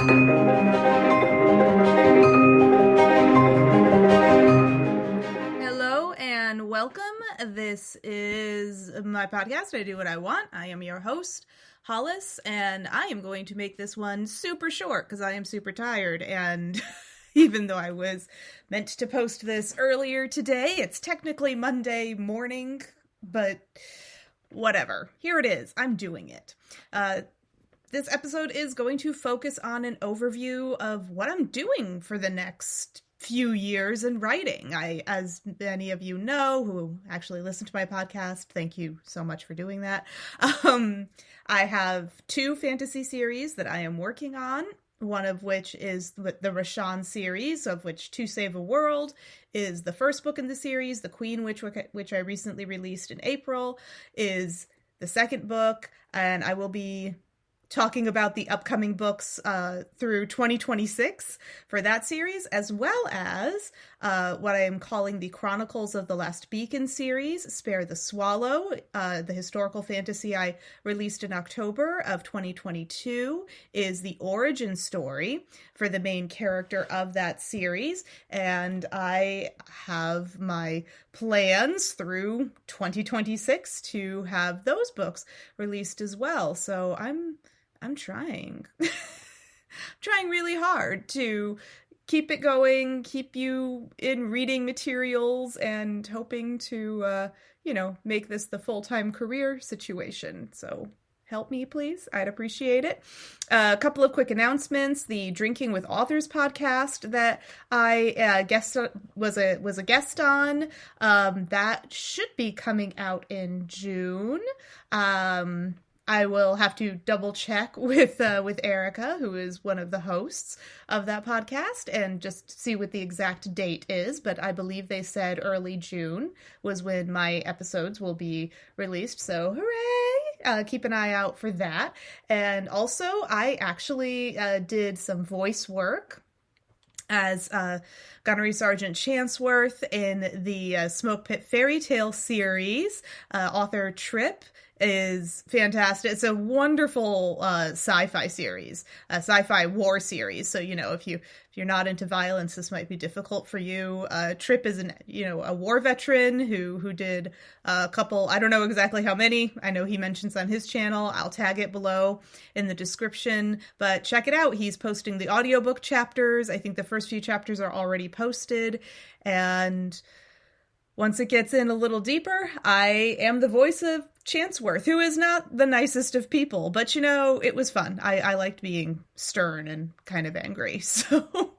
Hello and welcome. This is my podcast, I Do What I Want. I am your host, Hollis, and I am going to make this one super short because I am super tired. And even though I was meant to post this earlier today, it's technically Monday morning, but whatever. Here it is. I'm doing it. This episode is going to focus on an overview of what I'm doing for the next few years in writing. As many of you know who actually listen to my podcast, thank you so much for doing that. I have 2 fantasy series that I am working on, one of which is the Rashan series, of which To Save a World is the first book in the series. The Queen Witch, which I recently released in April, is the second book, and I will be talking about the upcoming books through 2026 for that series, as well as what I am calling the Chronicles of the Last Beacon series, Spare the Swallow. The historical fantasy I released in October of 2022 is the origin story for the main character of that series, and I have my plans through 2026 to have those books released as well. So I'm trying. Trying really hard to keep it going, keep you in reading materials, and hoping to, make this the full-time career situation. So help me, please. I'd appreciate it. A couple of quick announcements. The Drinking with Authors podcast that I was a guest on, that should be coming out in June. I will have to double check with Erica, who is one of the hosts of that podcast, and just see what the exact date is. But I believe they said early June was when my episodes will be released. So hooray! Keep an eye out for that. And also, I actually did some voice work as Gunnery Sergeant Chancworth in the Smokepit Fairy Tales series. Author Trip is fantastic. It's a wonderful sci-fi series, a sci-fi war series. So, if you're not into violence, this might be difficult for you. Trip is a war veteran who did a couple, I don't know exactly how many. I know he mentions on his channel. I'll tag it below in the description, but check it out. He's posting the audiobook chapters. I think the first few chapters are already posted, and once it gets in a little deeper, I am the voice of Chancworth, who is not the nicest of people, but it was fun. I liked being stern and kind of angry, so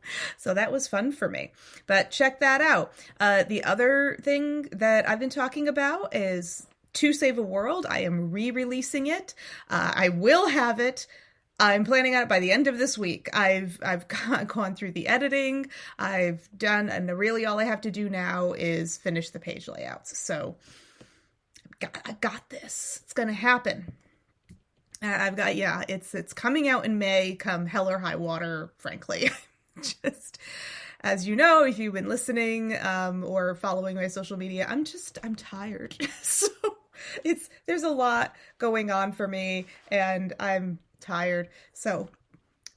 that was fun for me. But check that out. The other thing that I've been talking about is To Save a World. I am re-releasing it. I will have it. I'm planning on it by the end of this week. I've gone through the editing. I've done, and really all I have to do now is finish the page layouts. So I got this. It's going to happen. It's coming out in May, come hell or high water, frankly. Just, as you know, if you've been listening or following my social media, I'm tired. So there's a lot going on for me, and I'm tired, so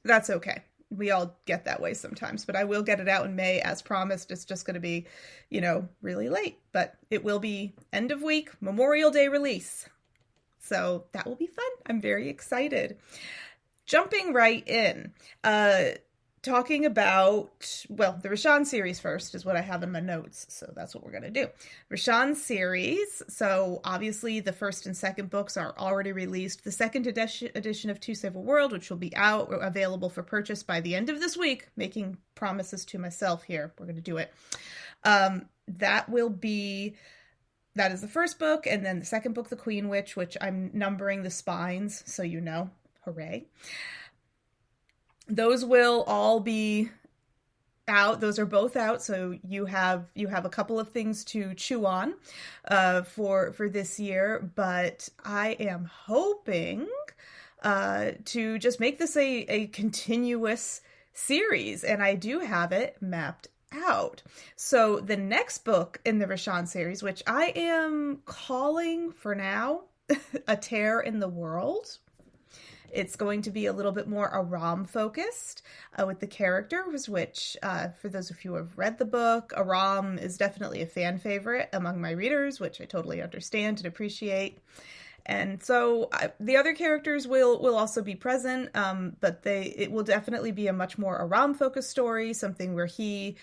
that's okay. We all get that way sometimes, but I will get it out in May as promised. It's just going to be, really late, but it will be end of week, Memorial Day release. So that will be fun. I'm very excited. Jumping right in, talking about, the Rashan series first is what I have in my notes, so that's what we're going to do. Rashan series, so obviously the first and second books are already released. The second edition of To Save a World, which will be available for purchase by the end of this week, making promises to myself here, we're going to do it. That is the first book, and then the second book, The Queen Witch, which I'm numbering the spines, so hooray. Those will all be out. Those are both out, so you have a couple of things to chew on for this year. But I am hoping to just make this a continuous series, and I do have it mapped out. So the next book in the Rashan series, which I am calling for now A Tear in the World, It's going to be a little bit more Aram focused with the characters, which for those of you who have read the book, Aram is definitely a fan favorite among my readers, which I totally understand and appreciate. And so the other characters will also be present, but it will definitely be a much more Aram-focused story, something where he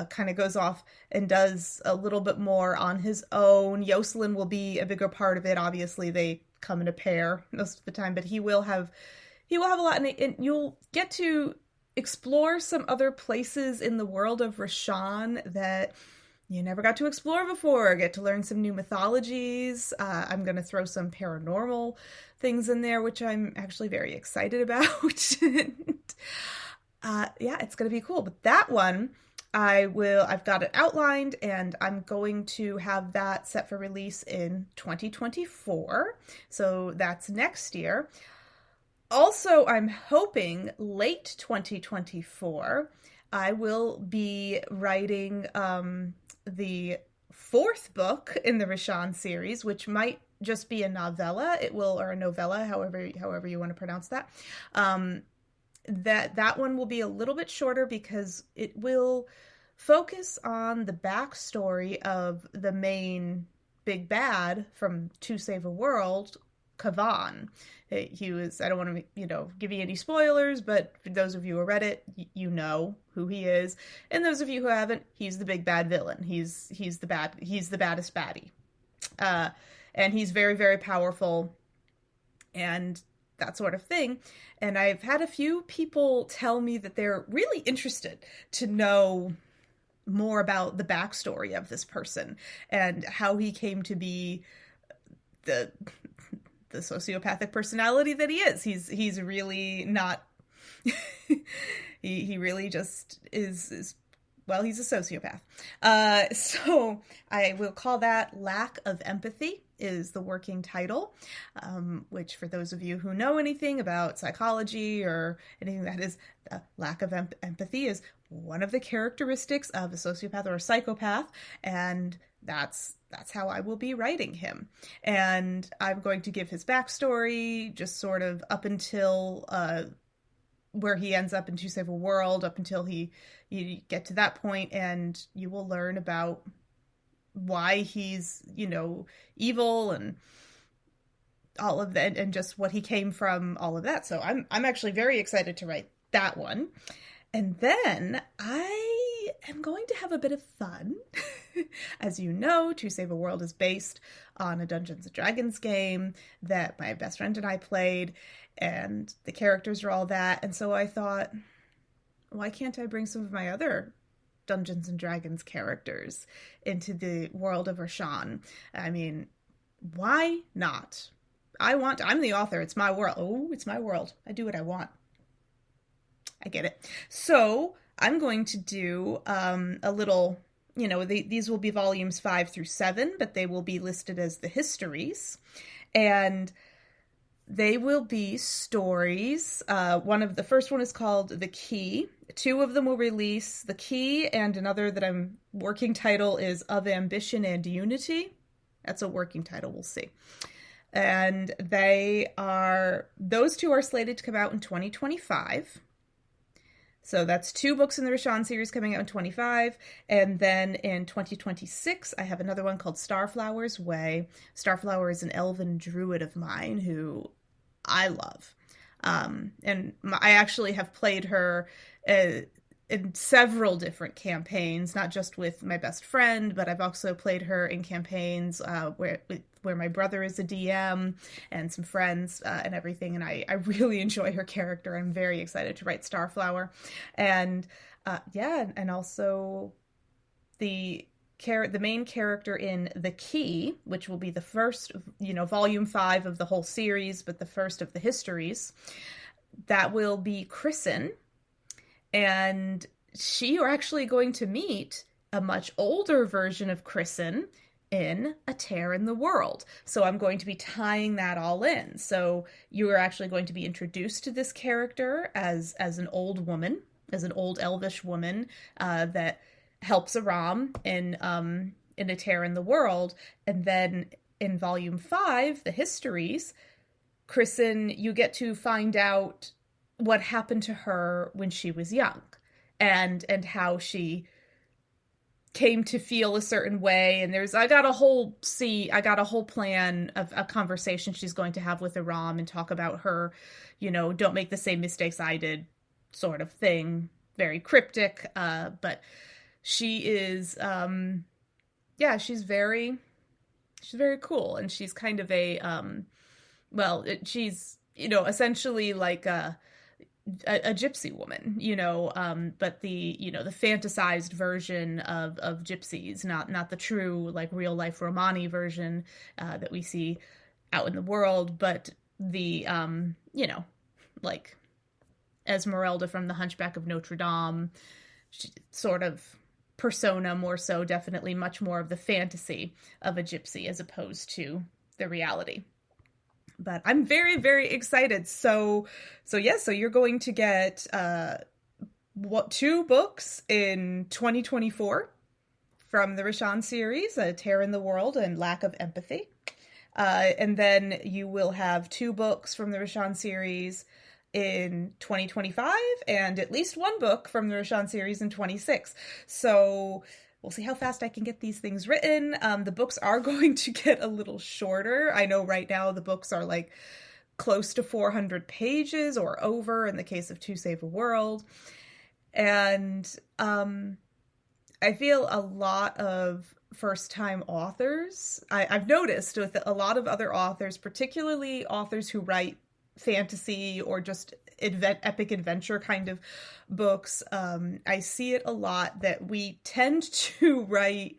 kind of goes off and does a little bit more on his own. Jocelyn will be a bigger part of it. Obviously, they come in a pair most of the time, but he will have a lot, and you'll get to explore some other places in the world of Rashan that you never got to explore before. Get to learn some new mythologies. I'm going to throw some paranormal things in there, which I'm actually very excited about. Yeah, it's going to be cool. But that one, I've got it outlined, and I'm going to have that set for release in 2024. So that's next year. Also, I'm hoping late 2024, I will be writing the fourth book in the Rashan series, which might just be a novella. Or a novella, however you want to pronounce that. That one will be a little bit shorter because it will focus on the backstory of the main big bad from To Save a World, Kavan. He was, I don't want to, give you any spoilers, but for those of you who read it, you know who he is. And those of you who haven't, he's the big bad villain. He's the baddest baddie. And he's very, very powerful and that sort of thing. And I've had a few people tell me that they're really interested to know more about the backstory of this person and how he came to be the sociopathic personality that he is. He's really not he really just is well, he's a sociopath. So I will call that Lack of Empathy is the working title, which for those of you who know anything about psychology or anything, that is lack of empathy is one of the characteristics of a sociopath or a psychopath, and that's how I will be writing him. And I'm going to give his backstory, just sort of up until where he ends up in To Save a World, up until you get to that point, and you will learn about why he's, evil and all of that, and just what he came from, all of that. So I'm actually very excited to write that one. And then I am going to have a bit of fun. As you know, To Save a World is based on a Dungeons & Dragons game that my best friend and I played, and the characters are all that. And so I thought, why can't I bring some of my other Dungeons & Dragons characters into the world of Rashan? I mean, why not? I'm the author. It's my world. Oh, it's my world. I do what I want. I get it. So I'm going to do a little, these will be volumes 5 through 7, but they will be listed as the histories. And they will be stories. The first one is called The Key. 2 of them will release. The Key, and another that I'm working title is Of Ambition and Unity. That's a working title, we'll see. And those 2 are slated to come out in 2025. So that's 2 books in the Rashan series coming out in 2025. And then in 2026, I have another one called Starflower's Way. Starflower is an elven druid of mine who I love. And I actually have played her in several different campaigns, not just with my best friend, but I've also played her in campaigns where my brother is a DM and some friends and everything. And I really enjoy her character. I'm very excited to write Starflower. And and also the main character in The Key, which will be the first, volume 5 of the whole series, but the first of the histories, that will be Kristen. And you're actually going to meet a much older version of Kristen in A Tear in the World. So I'm going to be tying that all in. So you are actually going to be introduced to this character as an old woman, as an old elvish woman that helps Aram in A Tear in the World. And then in volume 5, the histories, Kristen, you get to find out what happened to her when she was young, and how she came to feel a certain way. And I got a whole plan of a conversation she's going to have with Aram and talk about her, don't make the same mistakes I did sort of thing. Very cryptic, but she is, she's very cool. And she's kind of she's, essentially like a gypsy woman, but the fantasized version of gypsies, not the true, like, real life Romani version that we see out in the world, but the like Esmeralda from The Hunchback of Notre Dame, sort of persona, more so, definitely much more of the fantasy of a gypsy as opposed to the reality. But I'm very, very excited. So you're going to get 2 books in 2024 from the Rashan series, A Tear in the World and Lack of Empathy. And then you will have 2 books from the Rashan series in 2025, and at least 1 book from the Rashan series in 26. So we'll see how fast I can get these things written. The books are going to get a little shorter. I know right now the books are like close to 400 pages or over in the case of To Save a World. And I feel a lot of first-time authors, I've noticed with a lot of other authors, particularly authors who write fantasy or just epic adventure kind of books, I see it a lot that we tend to write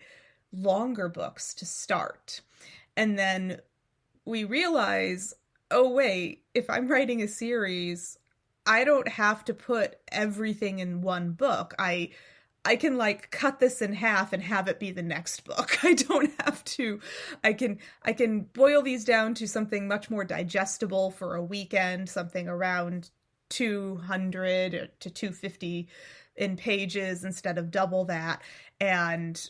longer books to start. And then we realize, oh wait, if I'm writing a series, I don't have to put everything in one book. I can like cut this in half and have it be the next book. I don't have to. I can boil these down to something much more digestible for a weekend, something around 200 to 250 in pages instead of double that. And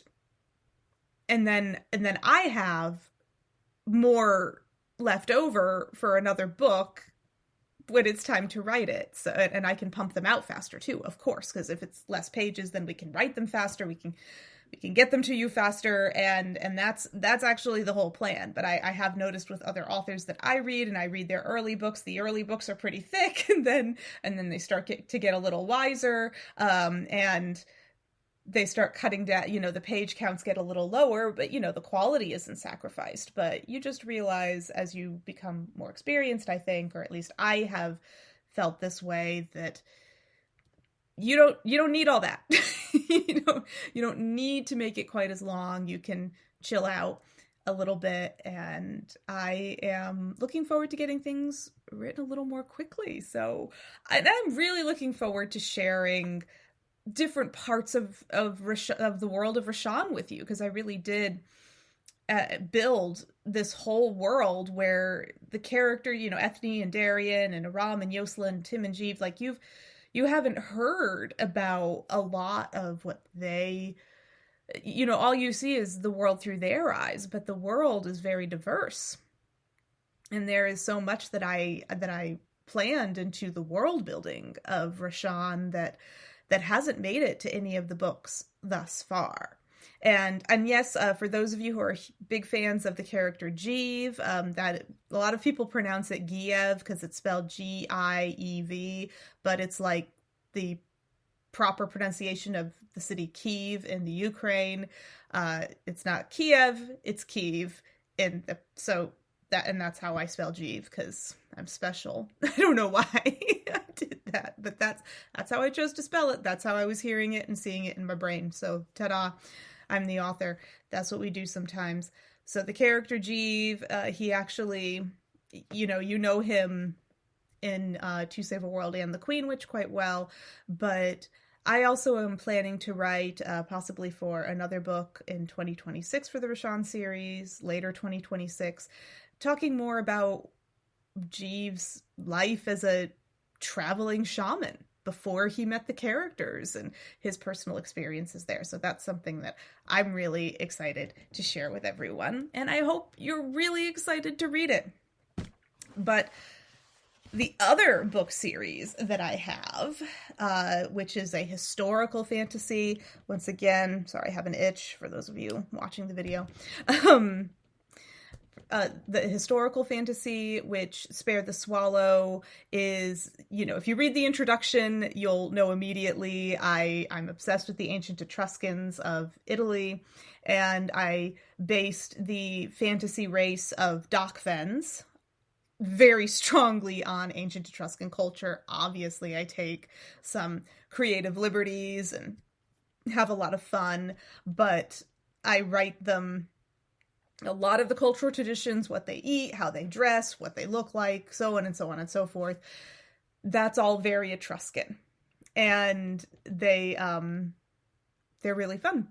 then I have more left over for another book when it's time to write it. So, and I can pump them out faster too, of course, because if it's less pages, then we can write them faster. We can get them to you faster. And that's actually the whole plan. But I have noticed with other authors that I read, and I read their early books, the early books are pretty thick, and then they start to get a little wiser. And they start cutting down, the page counts get a little lower, but, the quality isn't sacrificed. But you just realize as you become more experienced, I think, or at least I have felt this way, that you don't need all that. you don't need to make it quite as long. You can chill out a little bit. And I am looking forward to getting things written a little more quickly. So I'm really looking forward to sharing different parts of the world of Rashan with you, because I really did build this whole world where the character, Ethne and Darian and Aram and Yosla and Tim and Jeev, like you haven't heard about a lot of what they, all you see is the world through their eyes, but the world is very diverse. And there is so much that I planned into the world building of Rashan that hasn't made it to any of the books thus far. And yes, for those of you who are big fans of the character Jeev, that a lot of people pronounce it Giev because it's spelled Giev, but it's like the proper pronunciation of the city Kyiv in the Ukraine. It's not Kiev, it's Kyiv. That's how I spell Jeev, because I'm special. I don't know why I did that, but that's how I chose to spell it. That's how I was hearing it and seeing it in my brain. So ta-da, I'm the author. That's what we do sometimes. So the character Jeev, he actually, you know him in To Save a World and The Queen Witch quite well, but I also am planning to write possibly for another book in 2026 for the Rashan series, later 2026, talking more about Jeev's life as a traveling shaman before he met the characters and his personal experiences there. So that's something that I'm really excited to share with everyone. And I hope you're really excited to read it. But the other book series that I have, which is a historical fantasy, once again, sorry, I have an itch for those of you watching the video. The historical fantasy, which Spare the Swallow is, if you read the introduction, you'll know immediately I'm obsessed with the ancient Etruscans of Italy, and I based the fantasy race of Docfens very strongly on ancient Etruscan culture. Obviously, I take some creative liberties and have a lot of fun, but I write them a lot of the cultural traditions, what they eat, how they dress, what they look like, so on and so on and so forth. That's all very Etruscan. And they're really fun,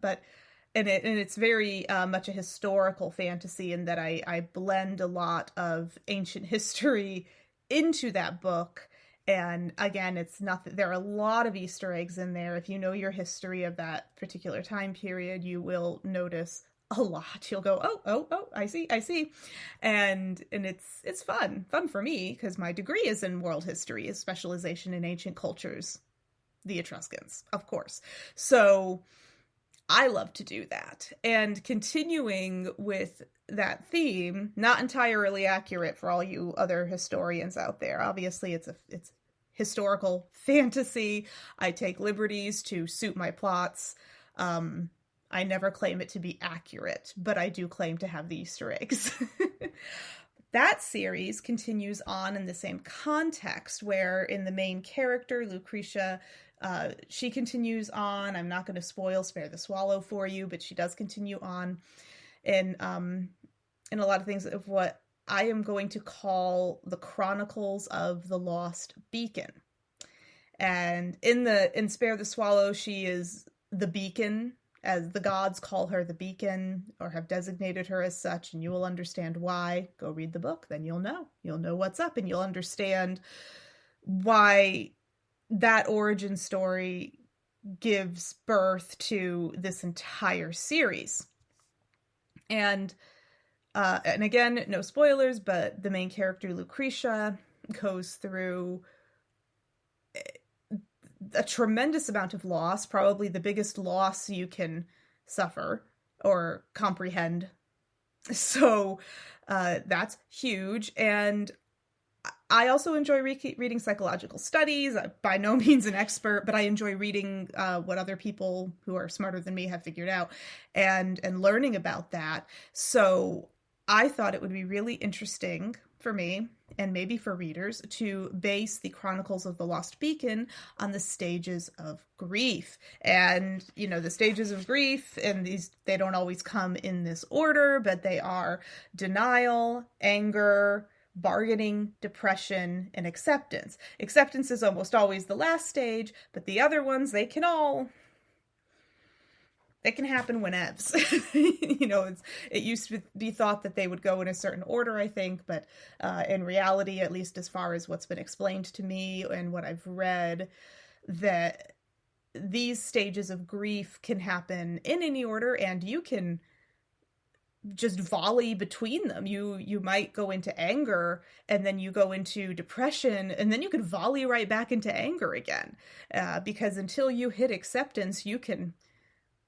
and it's very much a historical fantasy in that I blend a lot of ancient history into that book. And again, it's nothing. There are a lot of Easter eggs in there. If you know your history of that particular time period, you will notice a lot. You'll go, oh, I see. And it's fun for me because my degree is in world history, a specialization in ancient cultures, the Etruscans, of course. So I love to do that. And continuing with that theme, not entirely accurate for all you other historians out there. Obviously, it's historical fantasy. I take liberties to suit my plots. I never claim it to be accurate, but I do claim to have the Easter eggs. That series continues on in the same context where in the main character, Lucretia, she continues on. I'm not going to spoil Spare the Swallow for you, but she does continue on in a lot of things of what I am going to call the Chronicles of the Lost Beacon. And in Spare the Swallow, she is the beacon, as the gods call her the beacon, or have designated her as such, and you will understand why. Go read the book, then you'll know. You'll know what's up, and you'll understand why that origin story gives birth to this entire series. And again, no spoilers, but the main character, Lucretia, goes through a tremendous amount of loss, probably the biggest loss you can suffer or comprehend. So that's huge. And I also enjoy reading psychological studies. I'm by no means an expert, but I enjoy reading what other people who are smarter than me have figured out and learning about that. So I thought it would be really interesting for me, and maybe for readers, to base the Chronicles of the Lost Beacon on the stages of grief. And, the stages of grief, and they don't always come in this order, but they are denial, anger, bargaining, depression, and acceptance. Acceptance is almost always the last stage, but the other ones, they can happen whenevs. It used to be thought that they would go in a certain order, I think, but in reality, at least as far as what's been explained to me and what I've read, that these stages of grief can happen in any order, and you can just volley between them. You might go into anger, and then you go into depression, and then you could volley right back into anger again, because until you hit acceptance, you can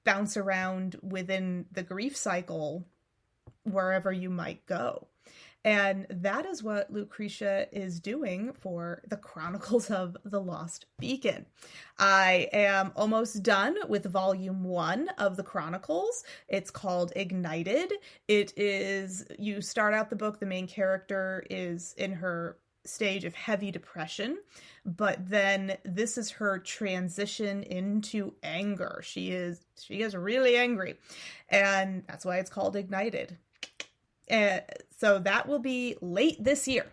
bounce around within the grief cycle wherever you might go. And that is what Lucretia is doing for the Chronicles of the Lost Beacon. I am almost done with volume 1 of the Chronicles. It's called Ignited. You start out the book, the main character is in her stage of heavy depression, but then this is her transition into anger. She is really angry, and that's why it's called Ignited. So that will be late this year.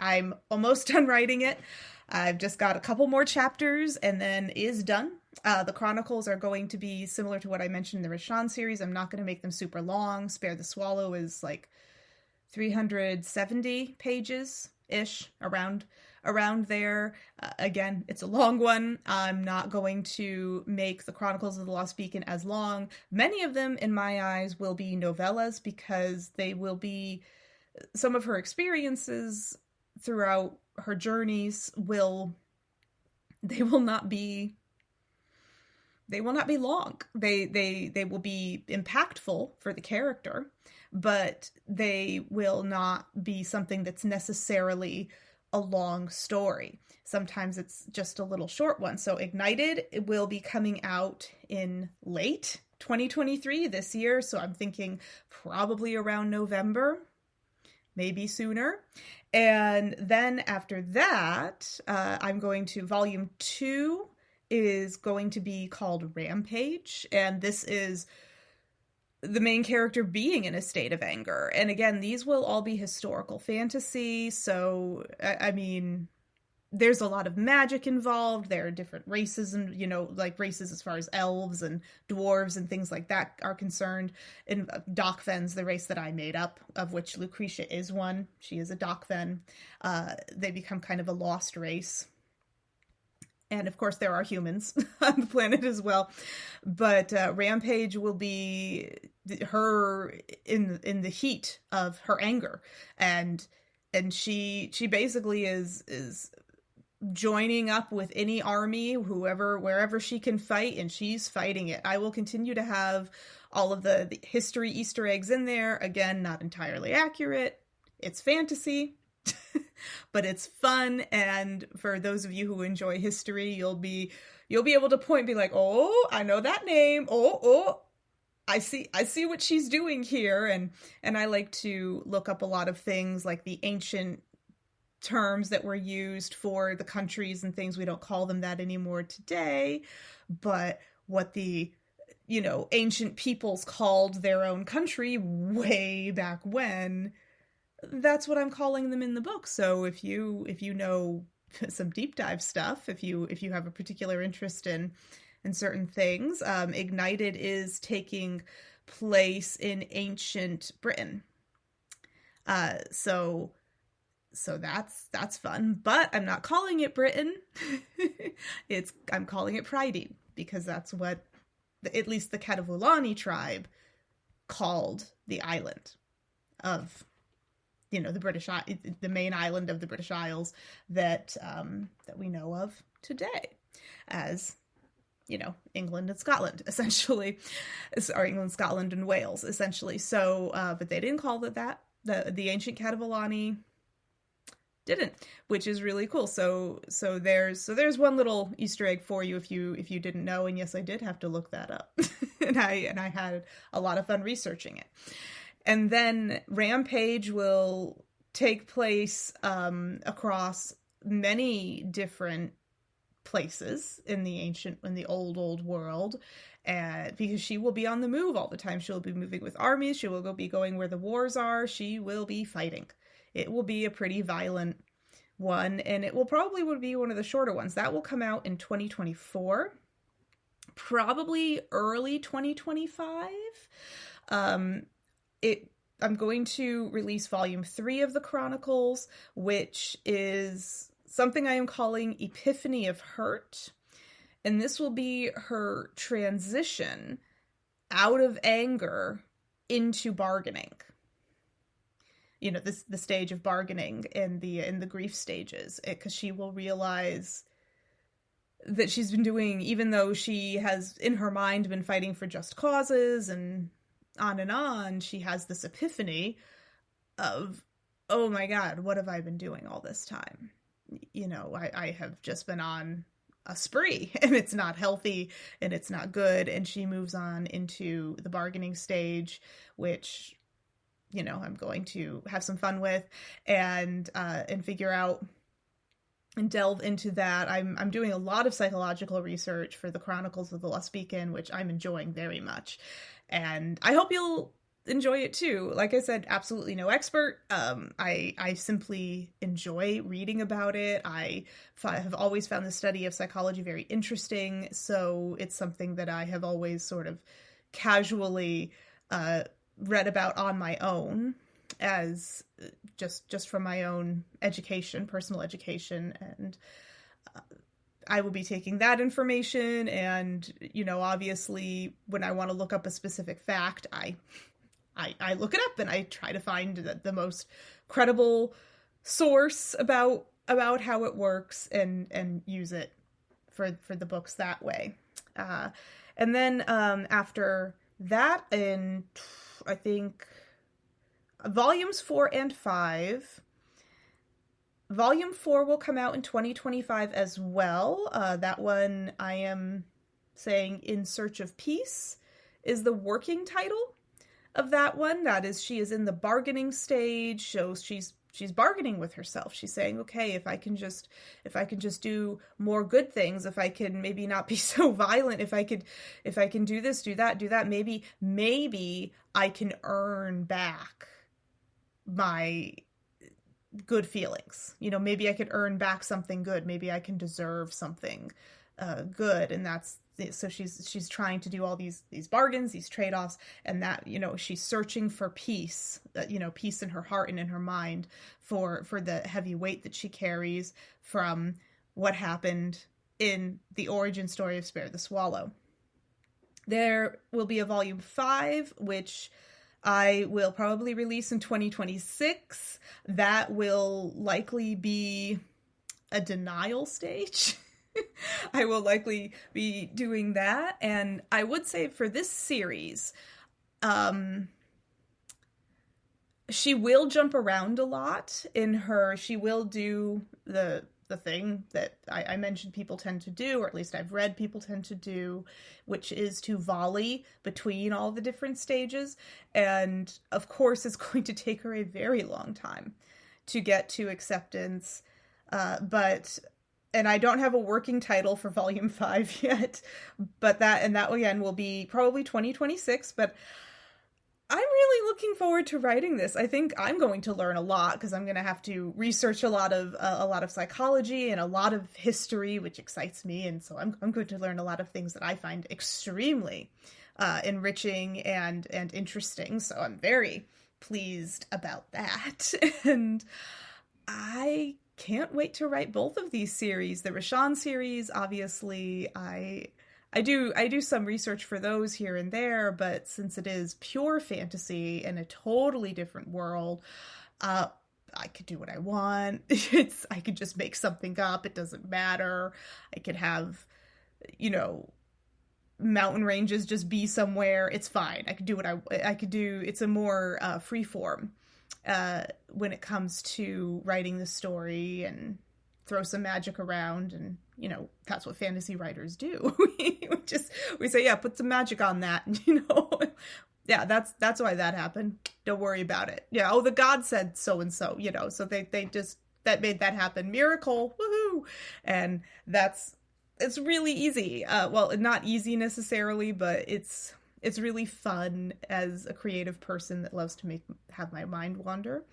I'm almost done writing it. I've just got a couple more chapters and then is done. The Chronicles are going to be similar to what I mentioned in the Rashan series. I'm not going to make them super long. Spare the Swallow is like 370 pages-ish, around there. Again, it's a long one. I'm not going to make the Chronicles of the Lost Beacon as long. Many of them, in my eyes, will be novellas because they will be some of her experiences throughout her journeys they will not be long. They will be impactful for the character, but they will not be something that's necessarily a long story. Sometimes it's just a little short one. So Ignited, it will be coming out in late 2023 this year. So I'm thinking probably around November, maybe sooner. And then after that, I'm going to volume 2 is going to be called Rampage. And this is the main character being in a state of anger. And again, these will all be historical fantasy. So, I mean, there's a lot of magic involved. There are different races and, like races as far as elves and dwarves and things like that are concerned. And Dockfen's the race that I made up, of which Lucretia is one. She is a Dockfen. They become kind of a lost race. And of course, there are humans on the planet as well. But Rampage will be her in the heat of her anger, and she basically is joining up with any army, wherever she can fight, and she's fighting it. I will continue to have all of the history Easter eggs in there. Again, not entirely accurate. It's fantasy. But it's fun, and for those of you who enjoy history, you'll be able to point and be like, oh, I know that name. Oh, I see what she's doing here. And I like to look up a lot of things like the ancient terms that were used for the countries and things. We don't call them that anymore today, but what the ancient peoples called their own country way back when, that's what I'm calling them in the book. So if you know some deep dive stuff, if you have a particular interest in certain things, Ignited is taking place in ancient Britain. So that's fun, but I'm not calling it Britain. I'm calling it Prydean, because that's what at least the Catavulani tribe called the island of the main island of the British Isles that we know of today as, England and Scotland, essentially, or England, Scotland, and Wales, essentially. So, but they didn't call it that. The ancient Catavulani didn't, which is really cool. So there's one little Easter egg for you if you didn't know. And yes, I did have to look that up, and I had a lot of fun researching it. And then Rampage will take place across many different places in the old world, because she will be on the move all the time. She'll be moving with armies. She will be going where the wars are. She will be fighting. It will be a pretty violent one, and it will probably be one of the shorter ones. That will come out in 2024, probably early 2025. I'm going to release volume 3 of the Chronicles, which is something I am calling Epiphany of Hurt. And this will be her transition out of anger into bargaining. The stage of bargaining in the grief stages, because she will realize that she's been doing, even though she has in her mind been fighting for just causes and on, she has this epiphany of, oh my God, what have I been doing all this time? I have just been on a spree, and it's not healthy and it's not good. And she moves on into the bargaining stage, which, I'm going to have some fun with and figure out and delve into that. I'm doing a lot of psychological research for the Chronicles of the Lost Beacon, which I'm enjoying very much. And I hope you'll enjoy it too. Like I said, absolutely no expert. I simply enjoy reading about it. I have always found the study of psychology very interesting. So it's something that I have always sort of casually read about on my own, as just from my own education, personal education. And I will be taking that information, and, obviously when I want to look up a specific fact, I look it up and I try to find the most credible source about how it works and use it for the books that way. And then after that, in I think volumes 4 and 5. Volume 4 will come out in 2025 as well. That one, I am saying In Search of Peace is the working title of that one. That is, she is in the bargaining stage, so she's bargaining with herself. She's saying, okay, if I can just do more good things, if I can maybe not be so violent, if I can do this, do that, maybe I can earn back my good feelings. You know, maybe I could earn back something good. Maybe I can deserve something good. And that's, so she's trying to do all these bargains, these trade-offs, and that, you know, she's searching for peace, you know, peace in her heart and in her mind for the heavy weight that she carries from what happened in the origin story of Spare the Swallow. There will be a volume 5, which I will probably release in 2026. That will likely be a denial stage. I will likely be doing that. And I would say for this series, she will jump around a lot in her, she will do the thing that I mentioned people tend to do, or at least I've read people tend to do, which is to volley between all the different stages. And of course, it's going to take her a very long time to get to acceptance. And I don't have a working title for volume 5 yet, but that again will be probably 2026, but I'm really looking forward to writing this. I think I'm going to learn a lot because I'm going to have to research a lot of psychology and a lot of history, which excites me. And so I'm going to learn a lot of things that I find extremely enriching and interesting. So I'm very pleased about that. And I can't wait to write both of these series. The Rashawn series, obviously, I do some research for those here and there, but since it is pure fantasy in a totally different world, I could do what I want. I could just make something up. It doesn't matter. I could have, you know, mountain ranges just be somewhere. It's fine. I could do what I could do. It's a more free form when it comes to writing the story, and throw some magic around, and you know, that's what fantasy writers do. we say, yeah, put some magic on that, and you know, yeah, that's why that happened. Don't worry about it. Yeah, oh, the god said so and so, you know, so they just, that made that happen. Miracle, woohoo! And it's really easy. Well, not easy necessarily, but it's really fun as a creative person that loves to have my mind wander.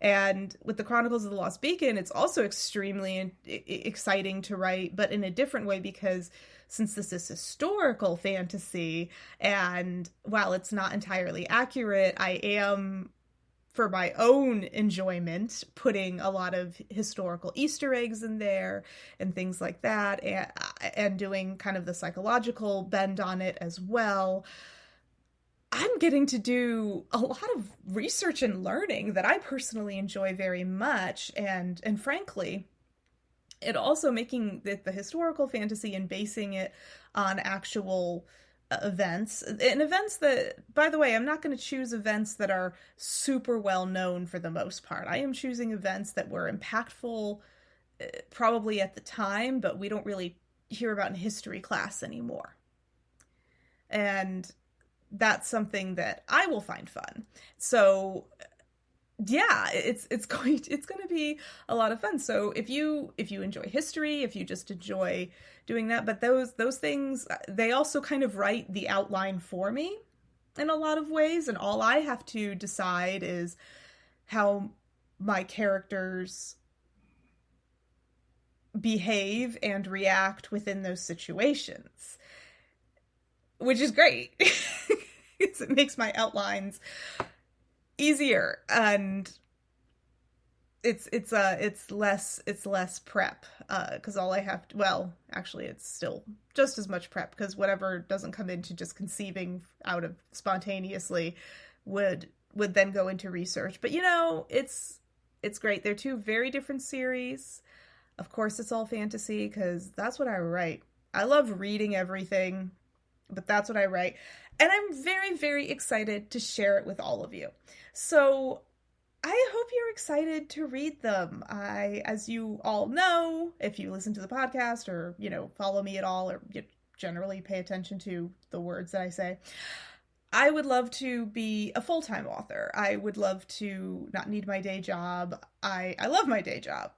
And with the Chronicles of the Lost Beacon, it's also extremely exciting to write, but in a different way, because since this is historical fantasy, and while it's not entirely accurate, I am, for my own enjoyment, putting a lot of historical Easter eggs in there and things like that, and doing kind of the psychological bend on it as well. I'm getting to do a lot of research and learning that I personally enjoy very much, and frankly, it also making the historical fantasy and basing it on actual events, and events that, by the way, I'm not going to choose events that are super well known for the most part. I am choosing events that were impactful probably at the time, but we don't really hear about in history class anymore. And that's something that I will find fun. So yeah, it's going to be a lot of fun. So if you enjoy history, if you just enjoy doing that, but those things, they also kind of write the outline for me in a lot of ways, and all I have to decide is how my characters behave and react within those situations, which is great. It makes my outlines easier, and it's less prep, because all I have to, well, actually it's still just as much prep, because whatever doesn't come into just conceiving out of spontaneously would then go into research. But you know, it's It's great. They're two very different series. Of course, it's all fantasy because that's what I write. I love reading everything, but that's what I write. And I'm very, very excited to share it with all of you. So I hope you're excited to read them. As you all know, if you listen to the podcast or, follow me at all or generally pay attention to the words that I say, I would love to be a full-time author. I would love to not need my day job. I love my day job,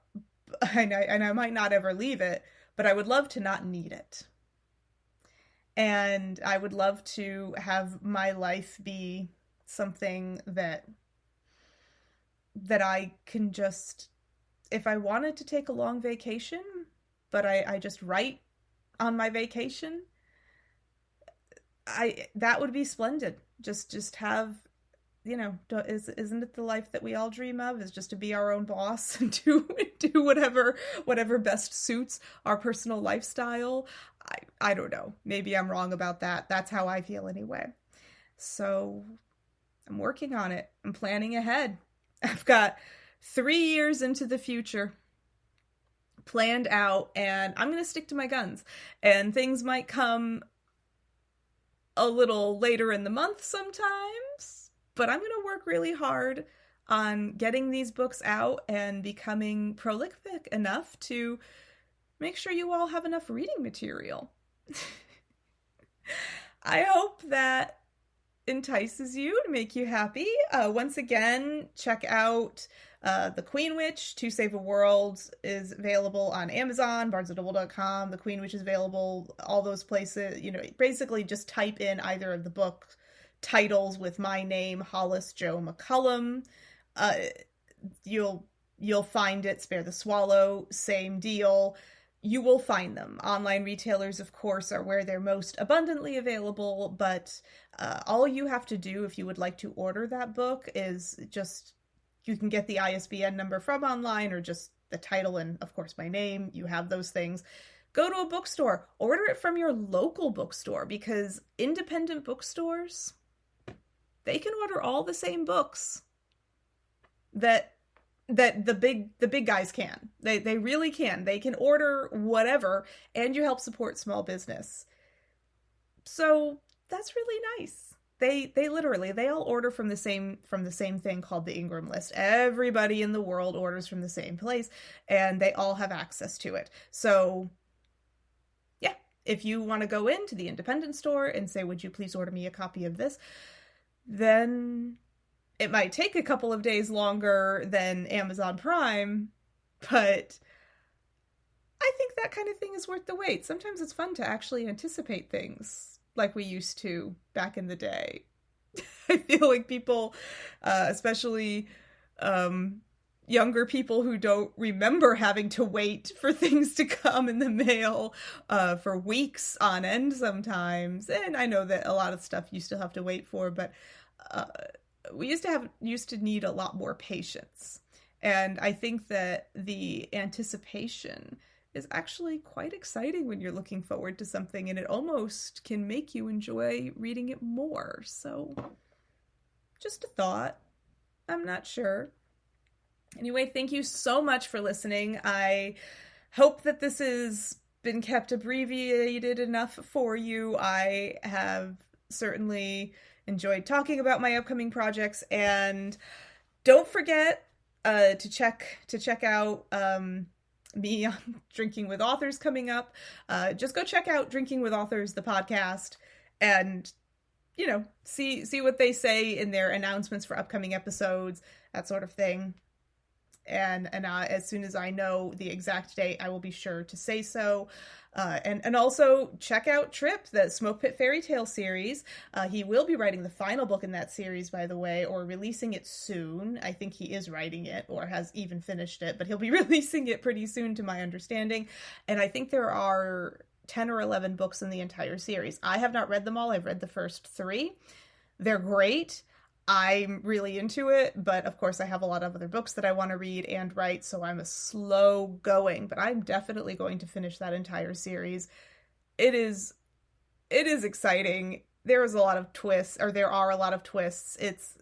and I might not ever leave it, but I would love to not need it. And I would love to have my life be something that I can just, if I wanted to take a long vacation, but I just write on my vacation, that would be splendid. Just have, isn't it the life that we all dream of, is just to be our own boss and do whatever best suits our personal lifestyle. I don't know. Maybe I'm wrong about that. That's how I feel anyway. So I'm working on it. I'm planning ahead. I've got 3 years into the future planned out, and I'm going to stick to my guns. And things might come a little later in the month sometimes, but I'm going to work really hard on getting these books out and becoming prolific enough to make sure you all have enough reading material. I hope that entices you to make you happy. Once again, check out The Queen Witch, To Save a World is available on Amazon, barnesandnoble.com. The Queen Witch is available all those places. Basically just type in either of the book titles with my name, Hollis Jo McCullum. You'll find it. Spare the Swallow, same deal. You will find them. Online retailers, of course, are where they're most abundantly available, but all you have to do if you would like to order that book is you can get the ISBN number from online or just the title and, of course, my name. You have those things. Go to a bookstore. Order it from your local bookstore, because independent bookstores, they can order all the same books that the big guys can. They really can. They can order whatever, and you help support small business. So that's really nice. They literally, they all order from the same thing called the Ingram List. Everybody in the world orders from the same place, and they all have access to it. So yeah, if you want to go into the independent store and say, would you please order me a copy of this, then it might take a couple of days longer than Amazon Prime, but I think that kind of thing is worth the wait. Sometimes it's fun to actually anticipate things like we used to back in the day. I feel like people, especially younger people who don't remember having to wait for things to come in the mail for weeks on end sometimes. And I know that a lot of stuff you still have to wait for, but we used to need a lot more patience. And I think that the anticipation is actually quite exciting when you're looking forward to something, and it almost can make you enjoy reading it more. So just a thought. I'm not sure. Anyway, thank you so much for listening. I hope that this has been kept abbreviated enough for you. I have certainly enjoyed talking about my upcoming projects, and don't forget to check out me on Drinking with Authors coming up. Just go check out Drinking with Authors, the podcast, and see what they say in their announcements for upcoming episodes, that sort of thing. And as soon as I know the exact date, I will be sure to say so. And also check out Trip, the Smokepit Fairy Tales series. He will be writing the final book in that series, by the way, or releasing it soon. I think he is writing it or has even finished it, but he'll be releasing it pretty soon to my understanding. And I think there are 10 or 11 books in the entire series. I have not read them all. I've read the first 3. They're great. I'm really into it, but of course I have a lot of other books that I want to read and write, so I'm a slow going, but I'm definitely going to finish that entire series. It is exciting. There are a lot of twists. It's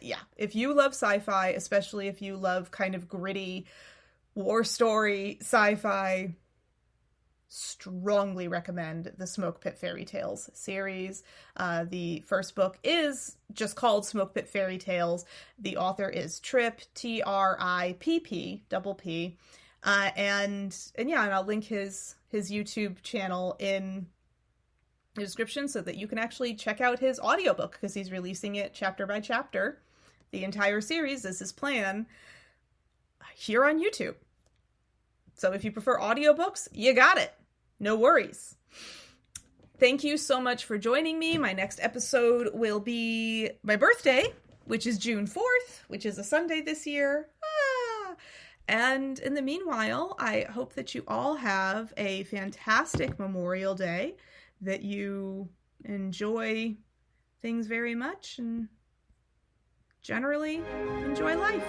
yeah, if you love sci-fi, especially if you love kind of gritty war story sci-fi, strongly recommend the Smokepit Fairy Tales series. The first book is just called Smokepit Fairy Tales. The author is Tripp, Tripp, double P. And yeah, and I'll link his YouTube channel in the description so that you can actually check out his audiobook, because he's releasing it chapter by chapter. The entire series is his plan here on YouTube. So if you prefer audiobooks, you got it. No worries. Thank you so much for joining me. My next episode will be my birthday, which is June 4th, which is a Sunday this year. And in the meanwhile, I hope that you all have a fantastic Memorial Day, that you enjoy things very much, and generally enjoy life.